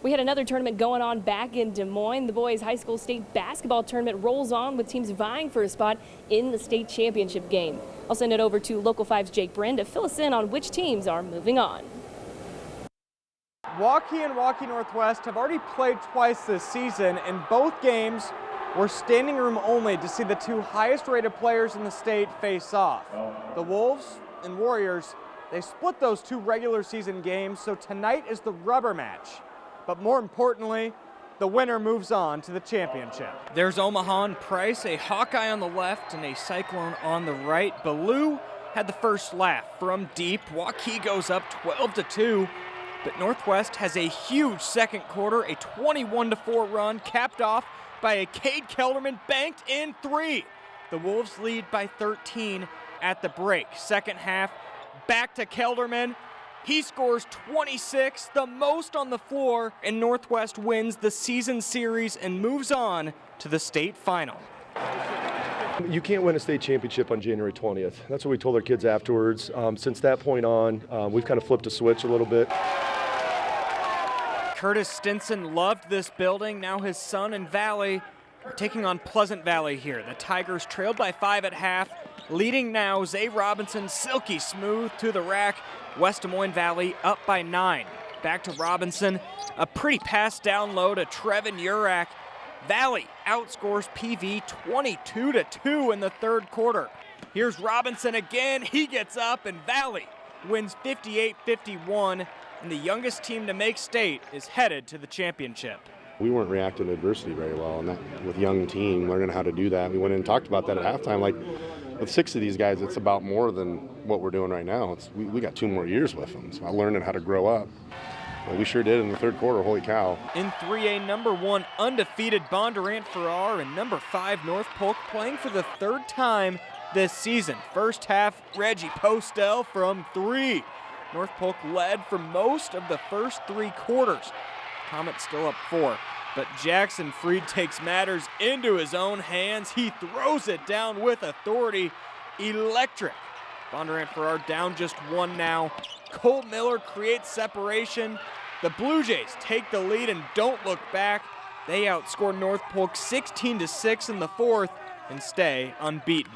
We had another tournament going on back in Des Moines. The boys high school state basketball tournament rolls on with teams vying for a spot in the state championship game. I'll send it over to Local 5's Jake Brand to fill us in on which teams are moving on. WAUKEE and WAUKEE Northwest have already played twice this season, and both games were standing room only to see the two highest rated players in the state face off. The Wolves and Warriors, they split those two regular season games, so tonight is the rubber match. But more importantly, the winner moves on to the championship. There's Omaha and Price, a Hawkeye on the left and a Cyclone on the right. Ballou had the first laugh from deep. WAUKEE goes up 12-2, but Northwest has a huge second quarter, a 21-4 run capped off by a Cade Kelderman banked in three. The Wolves lead by 13 at the break. Second half, back to Kelderman. He scores 26, the most on the floor, and Northwest wins the season series and moves on to the state final. You can't win a state championship on January 20th. That's what we told our kids afterwards. Since that point on, we've kind of flipped a switch a little bit. Curtis Stinson loved this building. Now his son and Valley are taking on Pleasant Valley here. The Tigers trailed by 5 at half. Leading now, Zay Robinson, silky smooth to the rack. West Des Moines Valley up by 9. Back to Robinson, a pretty pass down low to Trevin Urak. Valley outscores PV 22-2 in the third quarter. Here's Robinson again, he gets up, and Valley wins 58-51, and the youngest team to make state is headed to the championship. We weren't reacting to adversity very well, and that, with young team, learning how to do that. We went in and talked about that at halftime. Like, with 6 of these guys, it's about more than what we're doing right now. We got 2 more years with them, so learning how to grow up. Well, we sure did in the third quarter, holy cow. In 3A, number 1 undefeated BONDURANT-FARRAR and number 5 North Polk playing for the third time this season. First half, Reggie Postel from 3. North Polk led for most of the first 3 quarters. Comet still up 4. But Jackson Freed takes matters into his own hands. He throws it down with authority. Electric. BONDURANT-FARRAR down just 1 now. Cole Miller creates separation. The Blue Jays take the lead and don't look back. They outscore North Polk 16-6 in the fourth and stay unbeaten.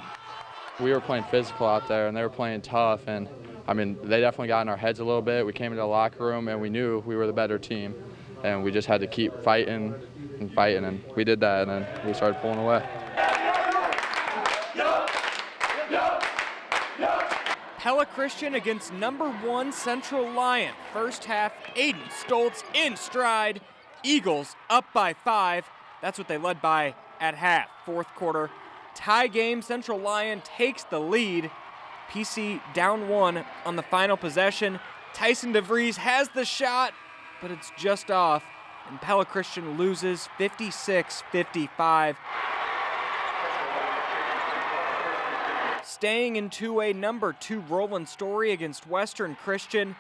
We were playing physical out there and they were playing tough, and I mean, they definitely got in our heads a little bit. We came into the locker room and we knew we were the better team. And we just had to keep fighting, and we did that, and then we started pulling away. Pella Christian against number 1 Central Lyon. First half, Aiden Stoltz in stride. Eagles up by 5. That's what they led by at half. Fourth quarter, tie game. Central Lyon takes the lead. PC down 1 on the final possession. Tyson DeVries has the shot, but it's just off, and Pella Christian loses 56-55. Staying in 2A, number 2 Roland Story against Western Christian.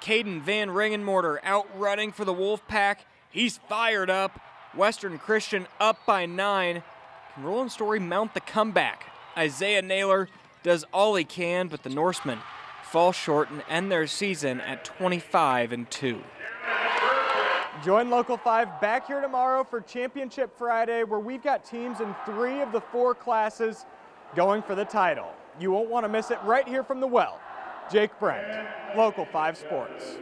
Caden Van Ringenmorter outrunning for the Wolfpack. He's fired up. Western Christian up by 9. Can Roland Story mount the comeback? Isaiah Naylor does all he can, but the Norsemen fall short and end their season at 25-2. Join Local 5 back here tomorrow for Championship Friday, where we've got teams in 3 of the 4 classes going for the title. You won't want to miss it right here from the Well. Jake Brent, Local 5 Sports.